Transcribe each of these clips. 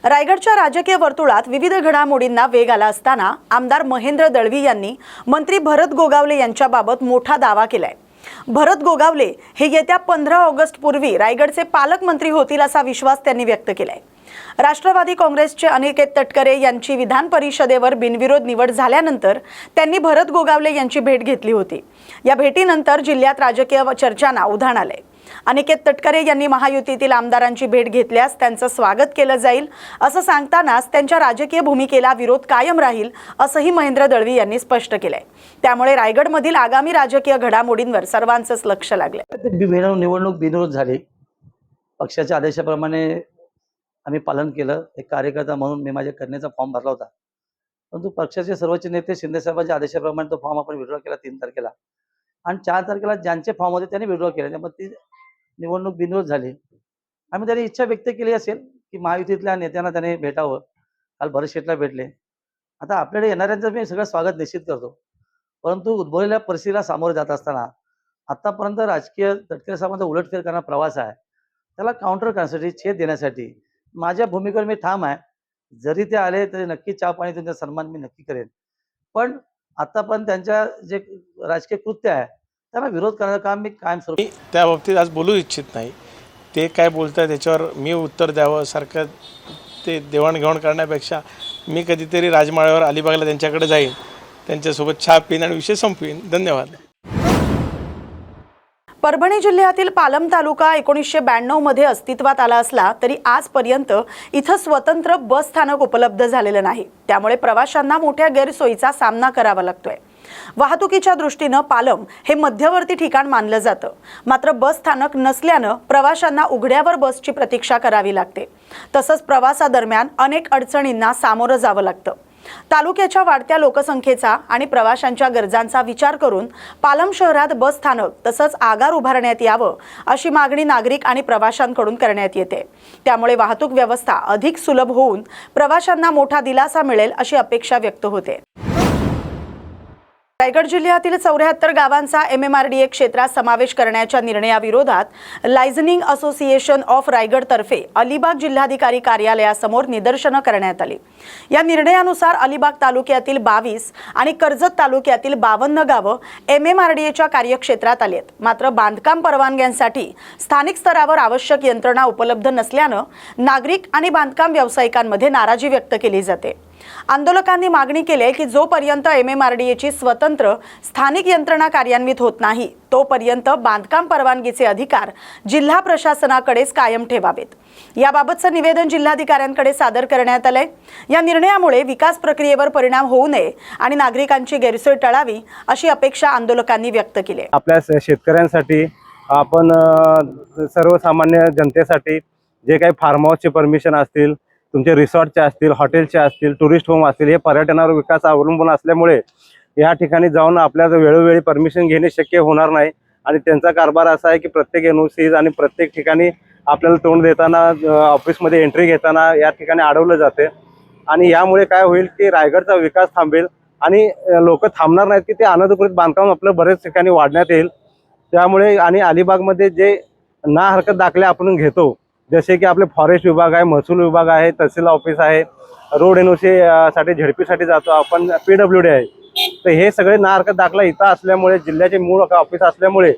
रायगडच्या राजकीय वर्तुळात विविध घडामोडींना वेग आला असताना आमदार महेंद्र दळवी यांनी मंत्री भरत गोगावले यांच्याबाबत मोठा दावा केलाय। भरत गोगावले हे येत्या 15 ऑगस्ट पूर्वी रायगडचे पालकमंत्री होतील असा विश्वास त्यांनी व्यक्त केलाय। राष्ट्रवादी काँग्रेसचे अनिकेत तटकरे यांची विधान परिषदेवर बिनविरोध निवड झाल्यानंतर त्यांनी भरत गोगावले यांची भेट घेतली होती। या भेटीनंतर जिल्ह्यात राजकीय चर्चांना उधाण आले। अनिकेत तटकरे यांनी महायुतीतील आमदारांची भेट घेतल्यास त्यांचं स्वागत केलं जाईल असं सांगतानाच त्यांच्या राजकीय भूमिकेला विरोध कायम राहील असंही महेंद्र दळवी यांनी स्पष्ट केलंय। त्यामुळे रायगडमधील आगामी राजकीय घडामोडींवर सर्वांचंच लक्ष लागलंय। निवडणूक बिनविरोध झाली, पक्षाच्या आदेशाप्रमाणे आम्ही पालन केलं। एक कार्यकर्ता म्हणून मी माझ्या करण्याचा फॉर्म भरला होता, परंतु पक्षाचे सर्वोच्च नेते शिंदे साहेबांच्या आदेशाप्रमाणे तो फॉर्म आपण विड्रॉ केला 3 तारखेला, आणि 4 तारखेला ज्यांचे फॉर्म होते त्यांनी विड्रॉ केले। त्यामुळे ती निवडणूक बिनविरोध झाली। आम्ही त्यांनी इच्छा व्यक्त केली असेल की महायुतीतल्या नेत्यांना त्याने भेटावं। काल भरत शेठला भेटले। आता आपल्याकडे येणाऱ्यांचं मी सगळं स्वागत निश्चित करतो, परंतु उद्भवलेल्या परिस्थितीला सामोरे जात असताना आतापर्यंत राजकीय तटकरे साहेबांचा उलटफेर करणारा प्रवास आहे, त्याला काउंटर करण्यासाठी, छेद देण्यासाठी माझ्या भूमिकेवर मी ठाम आहे। जरी ते आले तरी नक्की चहा पाणी त्यांचा सन्मान मी नक्की करेन, पण आतापर्यंत त्यांच्या जे राजकीय कृत्य आहे त्यांना विरोध करण्याचं काम मी कायमस्वरूपी त्या बाबतीत आज बोलू इच्छित नाही। ते काय बोलताय त्याच्यावर मी उत्तर द्यावं सारखं ते देवाणघेवाण करण्यापेक्षा मी कधीतरी राजमाळ्यावर अलिबागला त्यांच्याकडे जाईन, त्यांच्यासोबत चहा पिन आणि विषय संपवीन। धन्यवाद। परभणी जिल्ह्यातील पालम तालुका 1992 मध्ये अस्तित्वात आला असला तरी आजपर्यंत इथं स्वतंत्र बस स्थानक उपलब्ध झालेलं नाही। त्यामुळे प्रवाशांना मोठ्या गैरसोयीचा सामना करावा लागतोय। वाहतुकीच्या दृष्टीने पालम हे मध्यवर्ती ठिकाण मानलं जातं, मात्र बस स्थानक नसल्यानं प्रवाशांना उघड्यावर बसची प्रतीक्षा करावी लागते। तसंच प्रवासादरम्यान अनेक अडचणींना सामोरं जावं लागतं। तालुक्याच्या वाढत्या लोकसंख्येचा आणि प्रवाशांच्या गरजांचा विचार करून पालम शहरात बस स्थानक तसंच आगार उभारण्यात यावं अशी मागणी नागरिक आणि प्रवाशांकडून करण्यात येते। त्यामुळे वाहतूक व्यवस्था अधिक सुलभ होऊन प्रवाशांना मोठा दिलासा मिळेल अशी अपेक्षा व्यक्त होते। रायगड जिल्ह्यातील 74 गावांचा MMRDA क्षेत्रात समावेश करण्याच्या निर्णयाविरोधात लायझनिंग असोसिएशन ऑफ रायगड तर्फे अलिबाग जिल्हाधिकारी कार्यालयासमोर निदर्शनं करण्यात आली। या निर्णयानुसार अलिबाग तालुक्यातील 22 आणि कर्जत तालुक्यातील 52 गावं MMRDAच्या कार्यक्षेत्रात आलेत। मात्र बांधकाम परवानग्यांसाठी स्थानिक स्तरावर आवश्यक यंत्रणा उपलब्ध नसल्यानं नागरिक आणि बांधकाम व्यावसायिकांमध्ये नाराजी व्यक्त केली जाते। आंदोलकांनी मागणी केली आहे की जोपर्यंत MMRDAची स्वतंत्र स्थानिक यंत्रणा कार्यान्वित होत नाही तोपर्यंत बांधकाम परवानगीचे अधिकार जिल्हा प्रशासनाकडेच कायम ठेवावेत। याबाबतचं निवेदन जिल्हाधिकाऱ्यांकडे सादर करण्यात आलंय। या निर्णयामुळे विकास प्रक्रियेवर परिणाम होऊ नये आणि नागरिकांची गैरसोय टळावी अशी अपेक्षा आंदोलकांनी व्यक्त केली। आपल्या शेतकऱ्यांसाठी, आपण सर्वसामान्य जनतेसाठी जे काही फार्म हाऊसचे परमिशन असतील, तुमचे रिसॉर्टचे असतील, हॉटेलचे असतील, टुरिस्ट होम असतील, हे पर्यटनावर विकास अवलंबून असल्यामुळे या ठिकाणी जाऊन आपल्याला वेळोवेळी परमिशन घेणे शक्य होणार नाही। आणि त्यांचा कारभार असा आहे की प्रत्येक NOCs आणि प्रत्येक ठिकाणी आपल्याला तोंड देताना, ऑफिसमध्ये एंट्री घेताना या ठिकाणी अडवलं जाते। आणि यामुळे काय होईल की रायगडचा विकास थांबेल आणि लोक थांबणार नाहीत की ते अनधिकृत बांधकाम आपलं बरेच ठिकाणी वाढण्यात येईल। त्यामुळे आणि अलिबागमध्ये जे ना हरकत दाखले आपण घेतो, जसे की आपले फॉरेस्ट विभाग आहे, महसूल विभाग आहे, तहसील ऑफिस आहे, रोड NOC साठी ZP साठी जातो आपण, PWD आहे, तर हे सगळे ना हरकत दाखला इथं असल्यामुळे, जिल्ह्याचे मूळ ऑफिस असल्यामुळे,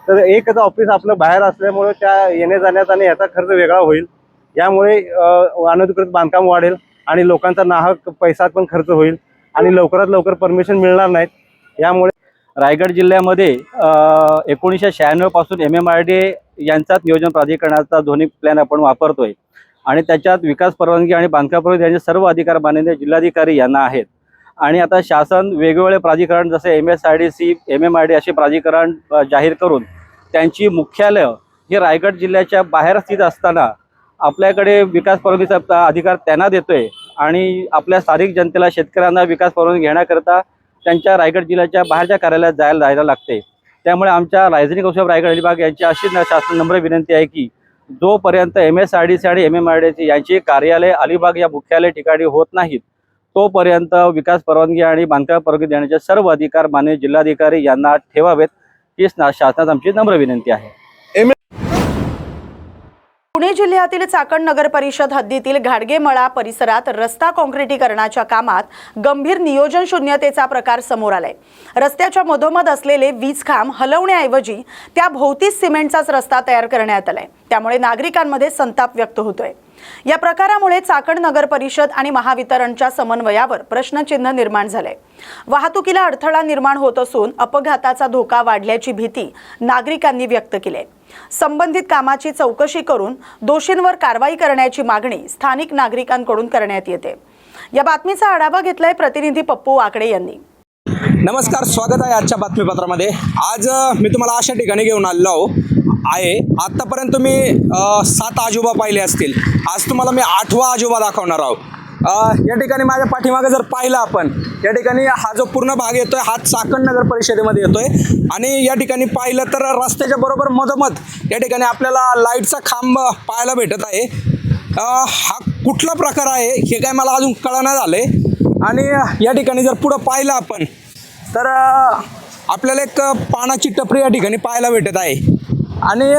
तर एकच ऑफिस आपलं बाहेर असल्यामुळे त्या येणे जाण्यात आणि याचा खर्च वेगळा होईल। यामुळे अनधिकृत बांधकाम वाढेल आणि लोकांचा नाहक पैसा पण खर्च होईल आणि लवकरात लवकर परमिशन मिळणार नाहीत। यामुळे रायगड जिल्ह्यामध्ये 1996 पासून MMRDA यांचाच नियोजन प्राधिकरणाचा दोन्ही प्लॅन आपण वापरतोय आणि त्याच्यात विकास परवानगी आणि बांधकाम परवानगी यांचे सर्व अधिकार माननीय जिल्हाधिकारी यांना आहेत। आणि आता शासन वेगवेगळे प्राधिकरण जसे MSRDC, MMRDA असे प्राधिकरण जाहीर करून त्यांची मुख्यालय हे रायगड जिल्ह्याच्या बाहेर स्थित असताना आपल्याकडे विकास परवानगीचा अधिकार त्यांना देतोय आणि आपल्या स्थानिक जनतेला, शेतकऱ्यांना विकास परवानगी घेण्याकरता त्यांच्या रायगड जिल्ह्याच्या बाहेरच्या कार्यालयात जायला लागते। त्यामुळे आमच्या लायझनिंग असोसिएशन रायगड अलिबाग यांची अशी शासन नम्र विनंती आहे की जोपर्यंत MSRDC आणि MMRDA यांची कार्यालय अलिबाग या मुख्यालय ठिकाणी होत नाहीत तोपर्यंत विकास परवानगी आणि बांधकाम परवानगी देण्याचे सर्व अधिकार माननीय जिल्हाधिकारी यांना ठेवावेत, हीच शासनात आमची नम्र विनंती आहे। पुणे जिल्ह्यातील चाकण नगर परिषद हद्दीतील घाडगेमळा परिसरात रस्ता काँक्रिटीकरणाच्या कामात गंभीर नियोजन शून्यतेचा प्रकार समोर आलाय। रस्त्याच्या मधोमध असलेले वीज खांब हलवण्याऐवजी त्या भोवतीच सिमेंटचाच रस्ता तयार करण्यात आलाय। त्यामुळे नागरिकांमध्ये संताप व्यक्त होतोय। या प्रकारामुळे चाकण नगर परिषद आणि महावितरणच्या समन्वयावर प्रश्नचिन्ह निर्माण झाले। वाहतुकीला अडथळा निर्माण होत असून अपघाताचा धोका वाढल्याची भीती नागरिकांनी व्यक्त केली आहे। संबंधित कामाची चौकशी करून दोषींवर कारवाई करण्याची मागणी स्थानिक नागरिकांकडून करण्यात येते। या बातमीचा आढावा घेतलाय प्रतिनिधी पप्पू वाकडे यांनी। नमस्कार, स्वागत आहे आजच्या बातमीपत्रामध्ये। आज मी तुम्हाला अशा ठिकाणी घेऊन आलेलो आहे। आत्तापर्यंत मी 7 आजोबा पाहिले असतील। आज तुम्हाला मी 8वा आजोबा दाखवणार आहोत। या ठिकाणी माझ्या पाठीमागे जर पाहिलं आपण, या ठिकाणी हा जो पूर्ण भाग येतोय हा चाकण नगर परिषदेमध्ये येतोय आणि या ठिकाणी पाहिलं तर रस्त्याच्या बरोबर मधोमध या ठिकाणी आपल्याला लाईटचा खांब पाहायला भेटत आहे। हा कुठला प्रकार आहे हे काय मला अजून कळना झालंय। आणि या ठिकाणी जर पुढं पाहिलं आपण तर आपल्याला एक पानाची टपरी या ठिकाणी पाहायला भेटत आहे। आणि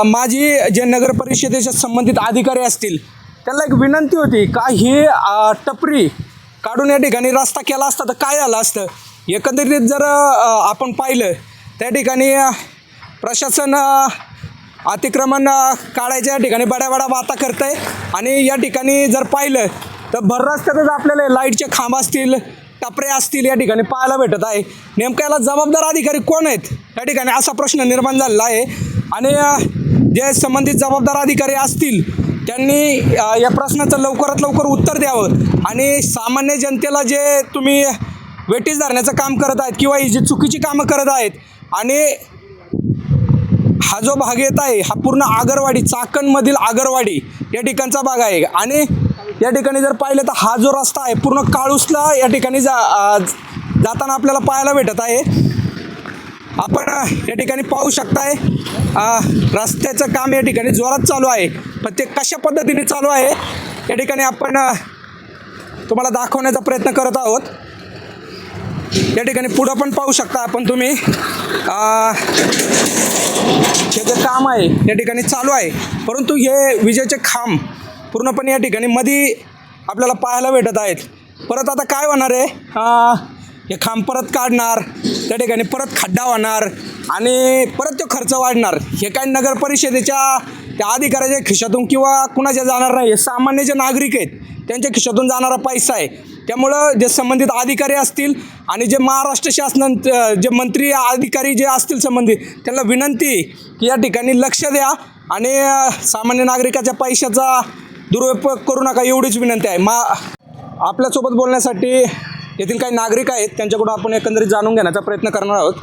माझी जे नगर परिषदेच्या संबंधित अधिकारी असतील त्यांना एक विनंती होती का ही टपरी काढून या ठिकाणी रस्ता केला असता तर काय झालं असतं। एकंदरीत जर आपण पाहिलं त्या ठिकाणी प्रशासन अतिक्रमण काढायच्या या ठिकाणी बड्या बाता करत आहे। आणि या ठिकाणी जर पाहिलं तर भर रस्त्यातच आपल्याला लाईटचे खांब असतील, टपरे असतील या ठिकाणी पाहायला भेटत आहे। नेमकं याला जबाबदार अधिकारी कोण आहेत या ठिकाणी असा प्रश्न निर्माण झालेला आहे। आणि जे संबंधित जबाबदार अधिकारी असतील त्यांनी या प्रश्नाचं लवकरात लवकर उत्तर द्यावं आणि सामान्य जनतेला जे तुम्ही वेठीस धरण्याचं काम करत आहेत किंवा ही जी चुकीची कामं करत आहेत। आणि हा जो भाग येत आहे हा पूर्ण आगरवाडी, चाकणमधील आगरवाडी या ठिकाणचा भाग आहे। आणि या ठिकाणी जर पाहिलं तर हा जो रस्ता आहे पूर्ण काळूसला या ठिकाणी जाताना आपल्याला पाहायला भेटत आहे। आपण या ठिकाणी पाहू शकताय रस्त्याचं काम या ठिकाणी जोरात चालू आहे, पण ते कशा पद्धतीने चालू आहे या ठिकाणी आपण तुम्हाला दाखवण्याचा प्रयत्न करत आहोत। या ठिकाणी पुढं पण पाहू शकता आपण तुम्ही हे जे काम आहे या ठिकाणी चालू आहे, परंतु हे विजेचे खांब पूर्णपणे या ठिकाणी मध्ये आपल्याला पाहायला भेटत आहेत। परत आता काय होणार आहे, हे खांब परत काढणार, त्या ठिकाणी परत खड्डा होणार आणि परत तो खर्च वाढणार। हे काय नगर परिषदेच्या त्या अधिकाऱ्याच्या खिशातून किंवा कुणाच्या जाणार नाही, हे सामान्य जे नागरिक आहेत त्यांच्या खिशातून जाणारा पैसा आहे। त्यामुळं जे संबंधित अधिकारी असतील आणि जे महाराष्ट्र शासन जे मंत्री अधिकारी जे असतील संबंधित त्यांना विनंती की या ठिकाणी लक्ष द्या आणि सामान्य नागरिकाच्या पैशाचा दुरुपयोग करू नका, एवढीच विनंती आहे। आपल्यासोबत बोलण्यासाठी येथील काही नागरिक आहेत, त्यांच्याकडून आपण एकंदरीत जाणून घेण्याचा प्रयत्न करणार आहोत।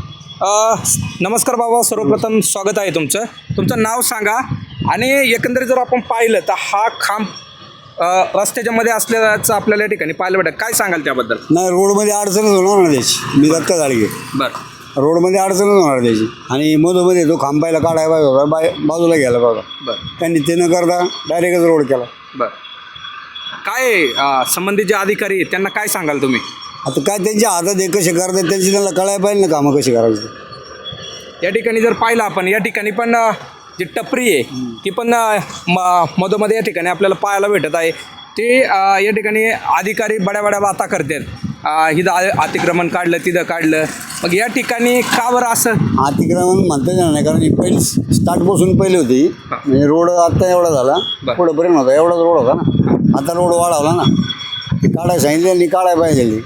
नमस्कार बाबा, सर्वप्रथम स्वागत आहे तुमचं नाव सांगा। आणि एकंदरीत जर आपण पाहिलं तर हा खांब रस्त्याच्या मध्ये असल्याचं आपल्याला या ठिकाणी पाहायला भेटत, काय सांगाल त्याबद्दल? नाही, रोडमध्ये अडचणच होणार ना त्याची। मी दत्ता जाळगे। बरं, रोडमध्ये अडचणच होणार त्याची आणि मधोमध्ये तो खांबायला काढायला पाहिजे होता, बाजूला घ्यायला पाहिजे। बरं त्यांनी ते न करता डायरेक्टच रोड केला। बरं, काय संबंधित जे अधिकारी आहेत त्यांना काय सांगाल तुम्ही? आता काय त्यांच्या हातात हे कसे करतात त्यांची त्यांना कळायला पाहिजे ना कामं कशी करायची। या ठिकाणी जर पाहिलं आपण या ठिकाणी पण जी टपरी आहे ती पण मधोमध्ये या ठिकाणी आपल्याला पाहायला भेटत आहे। ते या ठिकाणी अधिकारी बड्या बाता करतात, हिथं अतिक्रमण काढलं तिथं काढलं, मग या ठिकाणी का बरं असं अतिक्रमण म्हणता येणार नाही, कारण ही पहिली स्टार्टपासून पहिली होती म्हणजे रोड आत्ता एवढा झाला, पुढंपर्यंत होता एवढाच रोड होता ना, आता रोड वाढवला ना, ते काढायला सांगितले आणि काढायला पाहिजे।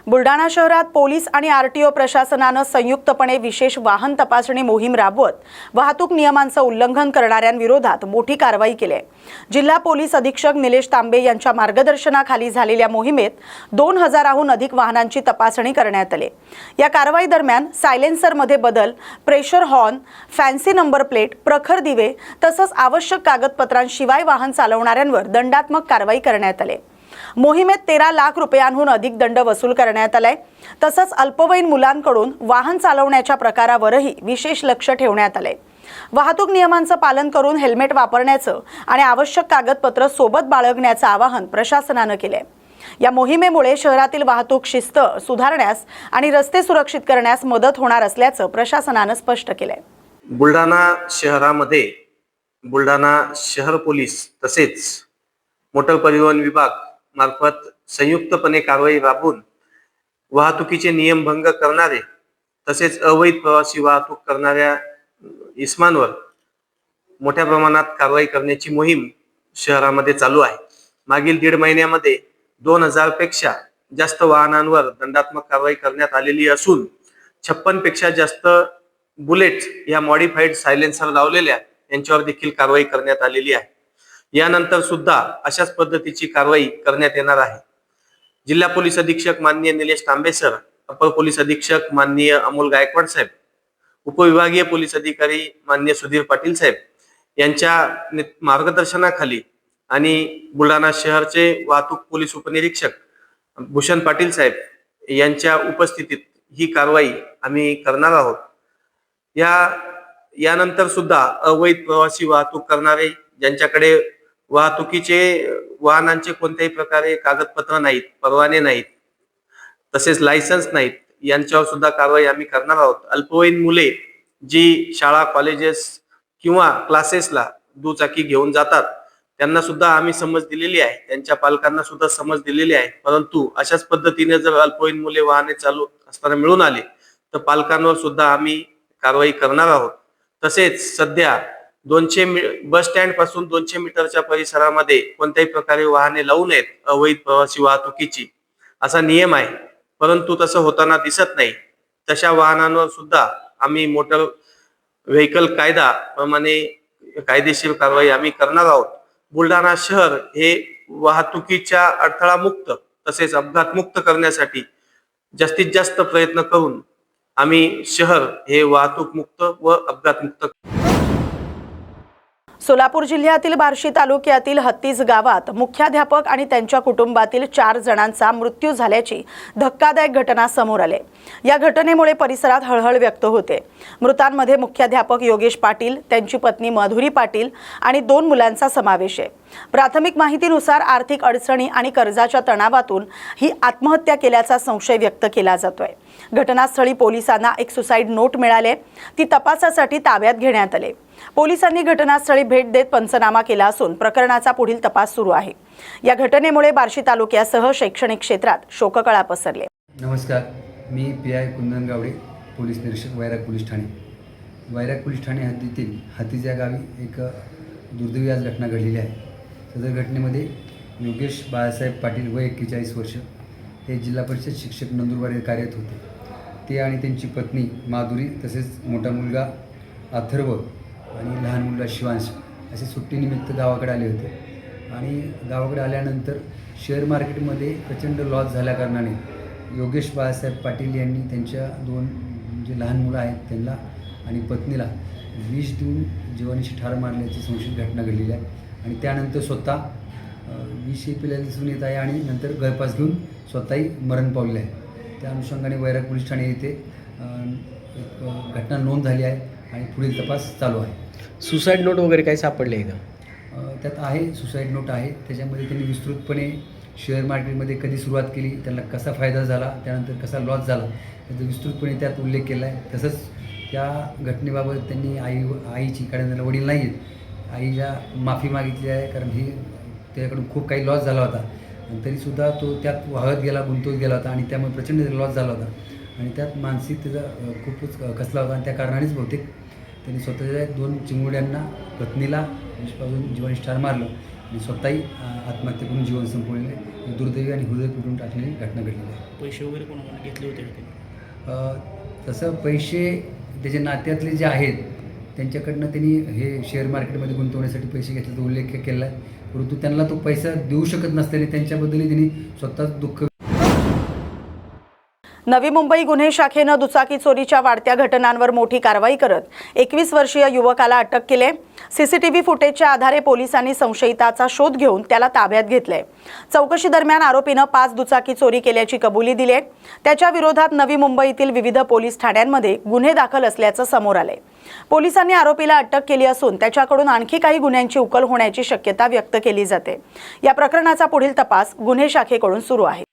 बुलढाणा शहरात पोलीस आणि आरटीओ प्रशासनानं संयुक्तपणे विशेष वाहन तपासणी मोहीम राबवत वाहतूक नियमांचं उल्लंघन करणाऱ्यांविरोधात मोठी कारवाई केली आहे। जिल्हा पोलीस अधीक्षक निलेश तांबे यांच्या मार्गदर्शनाखाली झालेल्या मोहिमेत 2000हून अधिक वाहनांची तपासणी करण्यात आली। या कारवाई दरम्यान सायलेन्सरमध्ये बदल, pressure horn, fancy number plate, प्रखर दिवे तसंच आवश्यक कागदपत्रांशिवाय वाहन चालवणाऱ्यांवर दंडात्मक कारवाई करण्यात आली। मोहिमेत 13 लाख रुपयांहून अधिक दंड वसूल करण्यात आलाय। तसंच अल्पवयीन मुलांकडून वाहन चालवण्याच्या प्रकारावरही विशेष लक्ष ठेवण्यात आले। वाहतूक नियमांचं पालन करून हेल्मेट वापरण्याचं आणि आवश्यक कागदपत्र सोबत बाळगण्याचं आवाहन प्रशासनानं केलंय। या मोहिमेमुळे शहरातील वाहतूक शिस्त सुधारण्यास आणि रस्ते सुरक्षित करण्यास मदत होणार असल्याचं प्रशासनानं स्पष्ट केलंय। बुलढाणा शहरामध्ये बुलढाणा शहर पोलीस तसेच मोटर परिवहन विभाग मार्फत संयुक्तपणे कारवाई राबवून वाहतुकीचे नियमभंग करणारे तसेच अवैध प्रवासी वाहतूक करणाऱ्या इस्मांवर मोठ्या प्रमाणात कारवाई करण्याची मोहीम शहरामध्ये चालू आहे. मागील 1.5 महिन्यामध्ये 2000 पेक्षा जास्त वाहनांवर दंडात्मक कारवाई करण्यात आलेली असून 56 पेक्षा जास्त बुलेट या मॉडिफाईड सायलेन्सर लावलेल्या यांच्यावर देखील कारवाई करण्यात आलेली आहे. यानंतर सुद्धा अशाच पद्धतीची कारवाई करण्यात येणार आहे. जिल्हा पोलीस अधीक्षक माननीय निलेश तांबे सर, अपर पोलीस अधीक्षक माननीय अमोल गायकवाड साहेब, उपविभागीय पोलीस अधिकारी माननीय सुधीर पाटील साहेब यांच्या मार्गदर्शनाखाली आणि बुलढाणा शहरचे वाहतूक पोलीस उपनिरीक्षक भूषण पाटील साहेब यांच्या उपस्थितीत ही कारवाई आम्ही करणार आहोत. यानंतर सुद्धा अवैध प्रवासी वाहतूक करणारे ज्यांच्याकडे वाहतुकीचे वाहनांचे कोणत्याही प्रकारे कागदपत्र नाहीत, परवाने नाहीत, तसेच लायसन्स नाहीत, यांच्यावर सुद्धा कारवाई आम्ही करणार आहोत. अल्पवयीन मुले जी शाळा, कॉलेजेस किंवा क्लासेसला दुचाकी घेऊन जातात त्यांना सुद्धा आम्ही समज दिलेली आहे, त्यांच्या पालकांना सुद्धा समज दिलेली आहे. परंतु अशाच पद्धतीने जर अल्पवयीन मुले वाहने चालू असताना मिळून आले तर पालकांवर सुद्धा आम्ही कारवाई करणार आहोत. तसेच सध्या 200 बस स्टँड पासून 200 मीटरच्या परिसरामध्ये कोणत्याही प्रकारे वाहने लावू नयेत अवैध प्रवासी वाहतुकीची, असा नियम आहे. परंतु तसं होताना दिसत नाही. तशा वाहनांवर सुद्धा आम्ही मोटर व्हेकल कायदा प्रमाणे कायदेशीर कारवाई आम्ही करणार आहोत. बुलढाणा शहर हे वाहतुकीच्या अडथळा मुक्त तसेच अपघात मुक्त करण्यासाठी जास्तीत जास्त प्रयत्न करून आम्ही शहर हे वाहतूक मुक्त व अपघात मुक्त. सोलापूर जिल्ह्यातील बार्शी तालुक्यातील हत्तीज गावात मुख्याध्यापक आणि त्यांच्या कुटुंबातील 4 जणांचा मृत्यू झाल्याची धक्कादायक घटना समोर आली. या घटनेमुळे परिसरात हळहळ व्यक्त होते. मृतांमध्ये मुख्याध्यापक योगेश पाटील, त्यांची पत्नी मधुरी पाटील आणि 2 मुलांचा समावेश आहे. प्राथमिक माहितीनुसार आर्थिक अडचणी आणि कर्जाच्या तणावातून ही आत्महत्या केल्याचा संशय व्यक्त केला जातोय. घटनास्थळी पोलिसांना एक सुसाईड नोट मिळाले, ती तपासासाठी ताब्यात घेण्यात आले. पोलिसांनी घटनास्थळी भेट देत पंचनामा केला असून प्रकरणाचा पुढील तपास सुरू आहे. या घटनेमुळे बार्शी तालुक्यासह शैक्षणिक क्षेत्रात शोककळा पसरली. नमस्कार, मी PI कुंदन गावडे, पोलीस निरीक्षक, वैराग पोलीस ठाणे. वैराग पोलीस ठाणे हद्दीतील हत्तीज या गावी एक दुर्दैवी आज घटना घडलेली आहे. सदर घटनेमध्ये योगेश बाळासाहेब पाटील वय 41 वर्ष हे जिल्हा परिषद शिक्षक नंदुरबार येथे कार्यरत होते. ते आणि त्यांची पत्नी माधुरी तसेच मोठा मुलगा अथर्व आणि लहान मुलगा शिवांश असे सुट्टीनिमित्त गावाकडे आले होते. आणि गावाकडे आल्यानंतर शेअर मार्केटमध्ये प्रचंड लॉस झाल्याकारणाने योगेश बाळासाहेब पाटील यांनी त्यांच्या 2 जे लहान मुलं आहेत त्यांना आणि पत्नीला विष देऊन जीवानीशी ठार मारल्याची संशयित घटना घडलेली आहे. आणि त्यानंतर स्वतः विष हे पिल्याला दिसून येत आहे आणि नंतर गळफास घेऊन स्वतःही मरण पावले आहे. त्या अनुषंगाने वैराग पोलीस ठाणे येथे एक घटना नोंद झाली आहे आणि पुढील तपास चालू आहे. सुसाईड नोट वगैरे काही सापडले आहे का? त्यात आहे, सुसाईड नोट आहे. त्याच्यामध्ये त्यांनी विस्तृतपणे शेअर मार्केटमध्ये कधी सुरुवात केली, त्यांना कसा फायदा झाला, त्यानंतर कसा लॉस झाला याचा विस्तृतपणे त्यात उल्लेख केला आहे. तसंच त्या घटनेबाबत त्यांनी आईची, कारण त्याला वडील नाही आहेत, आईला माफी मागितली आहे. कारण ही त्याच्याकडून खूप काही लॉस झाला होता आणि तरीसुद्धा तो त्यात वाहत गेला, गुंतवत गेला होता आणि त्यामुळे प्रचंड लॉस झाला होता आणि त्यात मानसिक त्याचा खूपच कसला होता आणि त्या कारणानेच बहुतेक त्यांनी स्वतःच्या 2 चिमुरड्यांना, पत्नीला विषपासून जीवानीशी ठार मारलं आणि स्वतःही आत्महत्या करून जीवन संपवलेले दुर्दैवी आणि हृदय पिटून टाकलेली घटना घडलेली आहे. पैसे वगैरे कोणाकडे घेतले होते? तसं पैसे त्याचे नात्यातले जे आहेत त्यांच्याकडनं त्यांनी हे शेअर मार्केटमध्ये गुंतवण्यासाठी पैसे घेतल्याचा उल्लेख केला आहे. परंतु त्यांना तो पैसा देऊ शकत नसल्याने त्यांच्याबद्दलही त्यांनी स्वतःच दुःख. नवी मुंबई गुन्हे शाखेनं दुचाकी चोरीच्या वाढत्या घटनांवर मोठी कारवाई करत 21 वर्षीय युवकाला अटक केली. CCTV फुटेजच्या आधारे पोलिसांनी संशयिताचा शोध घेऊन त्याला ताब्यात घेतले. चौकशी दरम्यान आरोपीनं 5 दुचाकी चोरी केल्याची कबुली दिली. त्याच्या विरोधात नवी मुंबईतील विविध पोलीस ठाण्यांमध्ये गुन्हे दाखल असल्याचं समोर आले. पोलिसांनी आरोपीला अटक केली असून त्याच्याकडून आणखी काही गुन्ह्यांची उकल होण्याची शक्यता व्यक्त केली जाते. या प्रकरणाचा पुढील तपास गुन्हे शाखेकडून सुरू आहे.